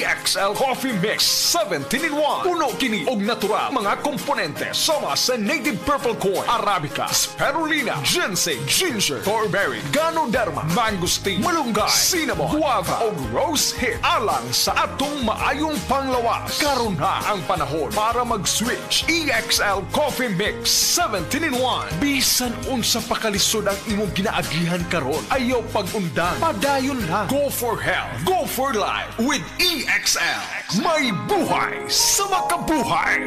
EXL Coffee Mix 17-in-1. Puno kini og natural mga komponente sama sa native purple corn, arabica, spirulina, ginseng, ginger, thornberry, ganoderma, mangosteen, malunggay, cinnamon, guava o rose hip alang sa atong maayong panglawas. Karon na ang panahon para mag-switch. EXL Coffee Mix 17-in-1. Bisan unsa pakalisod ang imong ginaagihan karon, ayaw pag-undang, padayon lang. Go for health, go for life with EXL. May buhay sa makabuhay.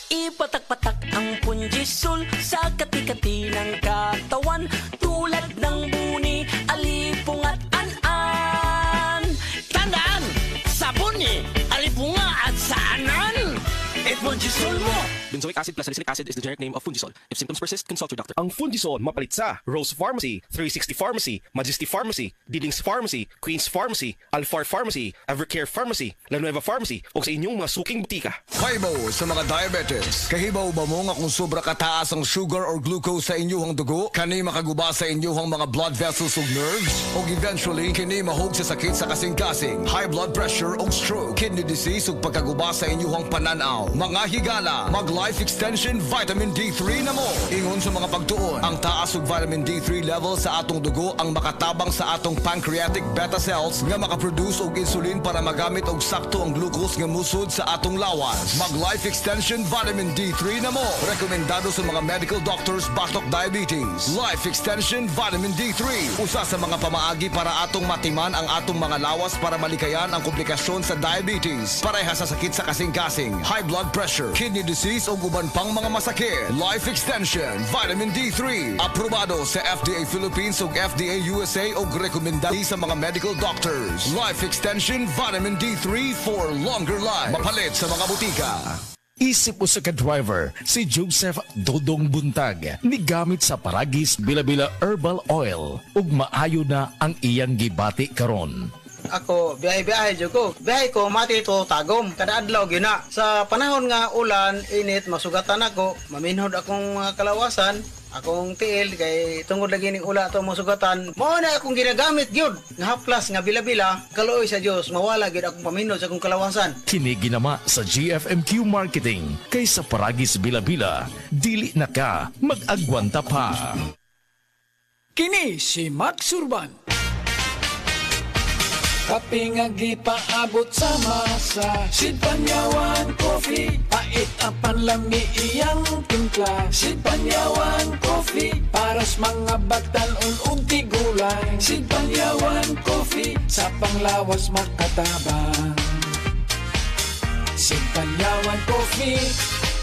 Ipatak-patak ang Punjisol sa kati-kati ng katawan, tulad ng buni, alipong at an-an. Tandaan! Sabon ni alipunga at saanan! Punjisol mo! Benzoic acid plus salicylic acid is the generic name of Fundisol. If symptoms persist, consult your doctor. Ang Fundisol mapalit sa Rose Pharmacy, 360 Pharmacy, Majesty Pharmacy, Didings Pharmacy, Queen's Pharmacy, Alfar Pharmacy, Evercare Pharmacy, La Nueva Pharmacy o sa inyong mga suking butika. Kaibaw sa mga diabetes. Kahibaw ba mo nga kung sobra kataas ang sugar or glucose sa inyong dugo? Kani makaguba sa inyong mga blood vessels ug nerves? O eventually, kini mahog sa sakit sa kasing-kasing, high blood pressure o stroke, kidney disease ug pagkaguba sa inyong pananaw. Mga higala, mag-Life Extension Vitamin D3 na mo. Ingon sa mga pagtuon, ang taas ug vitamin D3 level sa atong dugo ang makatabang sa atong pancreatic beta cells nga makaproduce og insulin para magamit og sakto ang glucose nga musod sa atong lawas. Mag-Life Extension Vitamin D3 na mo. Rekomendado sa mga medical doctors batok diabetes. Life Extension Vitamin D3. Usa sa mga pamaagi para atong matiman ang atong mga lawas para malikayan ang komplikasyon sa diabetes. Pareha sa sakit sa kasing-kasing, high blood pressure, kidney disease o uban pang mga masakit. Life Extension Vitamin D3. Aprobado sa FDA Philippines ug FDA USA ug rekomendado sa mga medical doctors. Life Extension Vitamin D3 for longer life. Mapalit sa mga butika. Isip mo sa ka-driver, si Joseph Dodong Buntag, nigamit sa Paragis Bila-Bila Herbal Oil, ug maayo na ang iyang gibati karon. Ako, biyahe-biyahe dyan ko. Biyahe ko, mati ito tagom. Kada adlaw gina. Sa panahon nga ulan, init, masugatan ako. Maminhod akong mga kalawasan. Akong tiil, kay tungod lagi ni ula ito masugatan. Mao na akong ginagamit yun. Nga haplas, nga bila-bila. Kaluoy sa Diyos, mawala gid akong paminhod sa akong kalawasan. Kini ginama sa GFMQ Marketing. Kay sa Paragis Bila-Bila, dili na ka mag-agwanta pa. Kini si Max Urban. Kape nga gipaabot sa masa, Sid Panyawan Coffee, pait ang panlami iyang timpla. Sid Panyawan Coffee, paras mga batan ug tigulay. Sid Panyawan Coffee, sa panglawas makatabang. Sid Panyawan Coffee,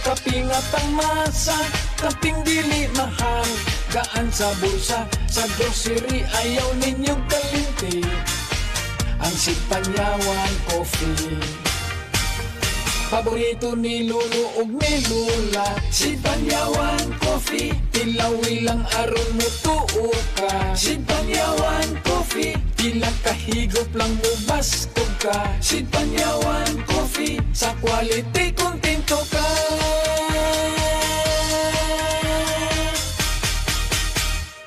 kape nga pangmasa, kaping dili mahal, gaan sa bulsa, sa grocery ayaw ninyong kalinti. Ang Sid Panyawan Coffee, paborito ni Lolo ug ni Lula. Sid Panyawan Coffee, tilawi lang aron mo tuo ka. Sid Panyawan Coffee, ilang kahigop lang mo bastog ka. Sid Panyawan Coffee, sa quality kontento ka.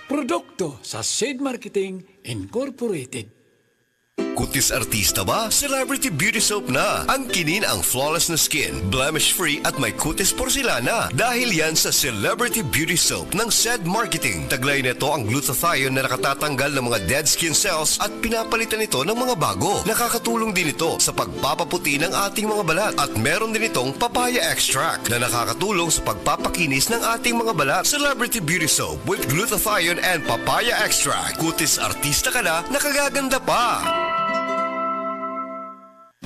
Produkto sa Sid Marketing Incorporated. Kutis artista ba? Celebrity Beauty Soap na. Ang kinin ang flawless na skin, blemish-free at may kutis porcelana. Dahil yan sa Celebrity Beauty Soap ng SED Marketing. Taglay nito ang glutathione na nakatatanggal ng mga dead skin cells at pinapalitan ito ng mga bago. Nakakatulong din ito sa pagpapaputi ng ating mga balat. At meron din itong papaya extract na nakakatulong sa pagpapakinis ng ating mga balat. Celebrity Beauty Soap with glutathione and papaya extract. Kutis artista ka na, nakagaganda pa.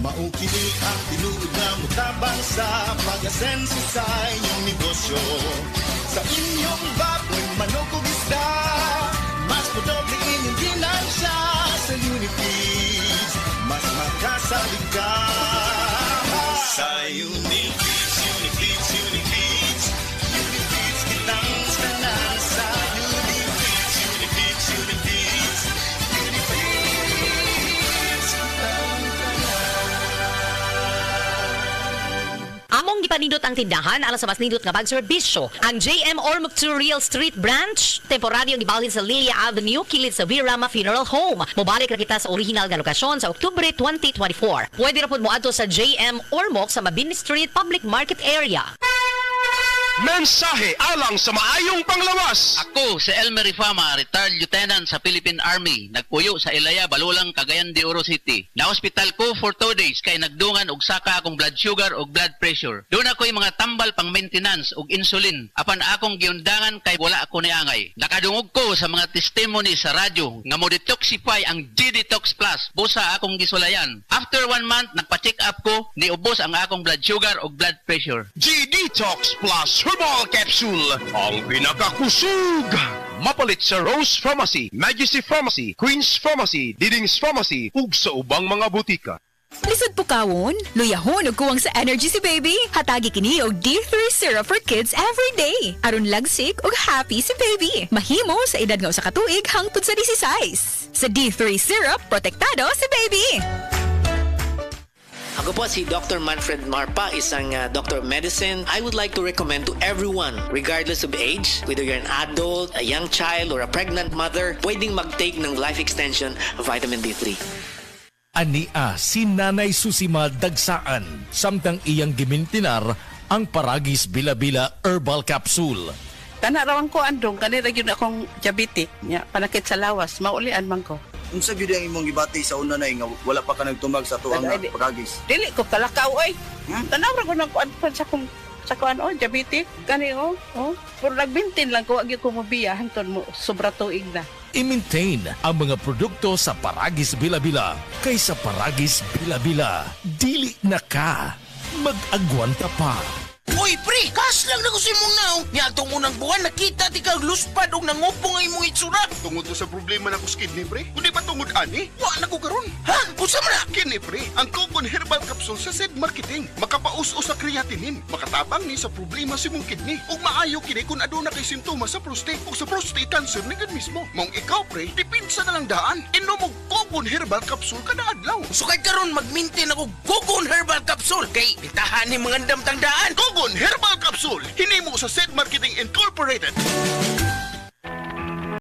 Maukini ang tinuod na mutabang sa pag-asenso sa inyong negosyo. Sa inyong baboy, manok o isda, mas podoble inyong ginansya. Sa Unifeeds, mas makasalig ka. Sa Unifeeds, Unifeeds, Unifeeds, Unifeeds kitang tanan. Sa Unifeeds, Unifeeds, Unifeeds, Unifeeds kitang Among panindot ang tindahan alang sa mas nindot nga pagserbisyo. Ang JM Ormoc 2 Real Street Branch, temporaryong ibalhin sa Lilia Avenue, kilid sa Virama Funeral Home. Mobalik na kita sa original nga lokasyon sa Oktubre 2024. Pwede ra pud moadto sa JM Ormoc sa Mabini Street Public Market Area. Mensahe alang sa maayong panglawas. Ako si Elmer Rifama, retired lieutenant sa Philippine Army. Nagpuyo sa Ilaya, Balulang, Cagayan de Oro City. Na-hospital ko for 2 days kay nagdungan og saka akong blood sugar og blood pressure. Doon ako'y mga tambal pang maintenance og insulin. Apan akong giundangan kay wala ako niangay. Nakadungog ko sa mga testimony sa radyo nga mo detoxify ang G-Detox Plus. Busa akong gisulayan. After 1 month, nagpa-check up ko, niubos ang akong blood sugar og blood pressure. G-Detox Plus Herbal Capsule, ang pinakakusog. Mapalit sa Rose Pharmacy, Majesty Pharmacy, Queen's Pharmacy, Diding's Pharmacy, ug sa ubang mga butika. Lisod po kawon, luyahon ug kuwang sa energy si baby. Hatagi kini og D3 syrup for kids every day. Aron lagsik ug happy si baby. Mahimo sa edad nga usa ka tuig hangtod sa 16. Sa D3 syrup, protektado si baby. Ako po si Dr. Manfred Marpa, isang doctor of medicine. I would like to recommend to everyone, regardless of age, whether you're an adult, a young child, or a pregnant mother, pwedeng mag-take ng life extension vitamin D3. Ania si Nanay Susima Dagsaan, samtang iyang gimintinar ang Paragis Bila-Bila Herbal Capsule. Tanarawan ko andong, kanira yun akong diabetic, panakit sa lawas, maulian man ko. Unsa gyud ang imong gibati sa una na nga wala pa ka nagtumag sa tuang Paragis? Dili ko kalakaw oy. Tanaw ra ko nang kuan sa kuan diabetic kani pero nagbintin lang ko agi ko mobiya hangtod mo sobra tuig na. I-maintain ang mga produkto sa Paragis Bila-Bila kaysa Paragis Bila-Bila. Dili na ka. Mag-agwanta pa. Uy, pre! Kas lang na ko si mong naong. Niya itong unang buwan, nakita di ka luspad o nangupong ang imong itsura. Tungod to sa problema na ko sa kidney, pre. Kundi ba tungod ani? Wa na ko karon. Ha? Pusa mo na? Kini, pre. Ang Cogon Herbal Capsule sa Zed Marketing. Makapaus-o sa creatinine. Makatabang ni sa problema si mong kidney. Ug maayo kini kung aduna kay simptoma sa prostate o sa prostate cancer na gud mismo. Mong ikaw, pre, dipinsa na lang daan. Inom og Cogon Herbal Capsule kada adlaw. So kay karon mag-maintain ako Cogon Herbal Capsule kay bitahan ni mga damtang daan. Cogon Herbal Capsule. Hinimo sa Zed Marketing Incorporated.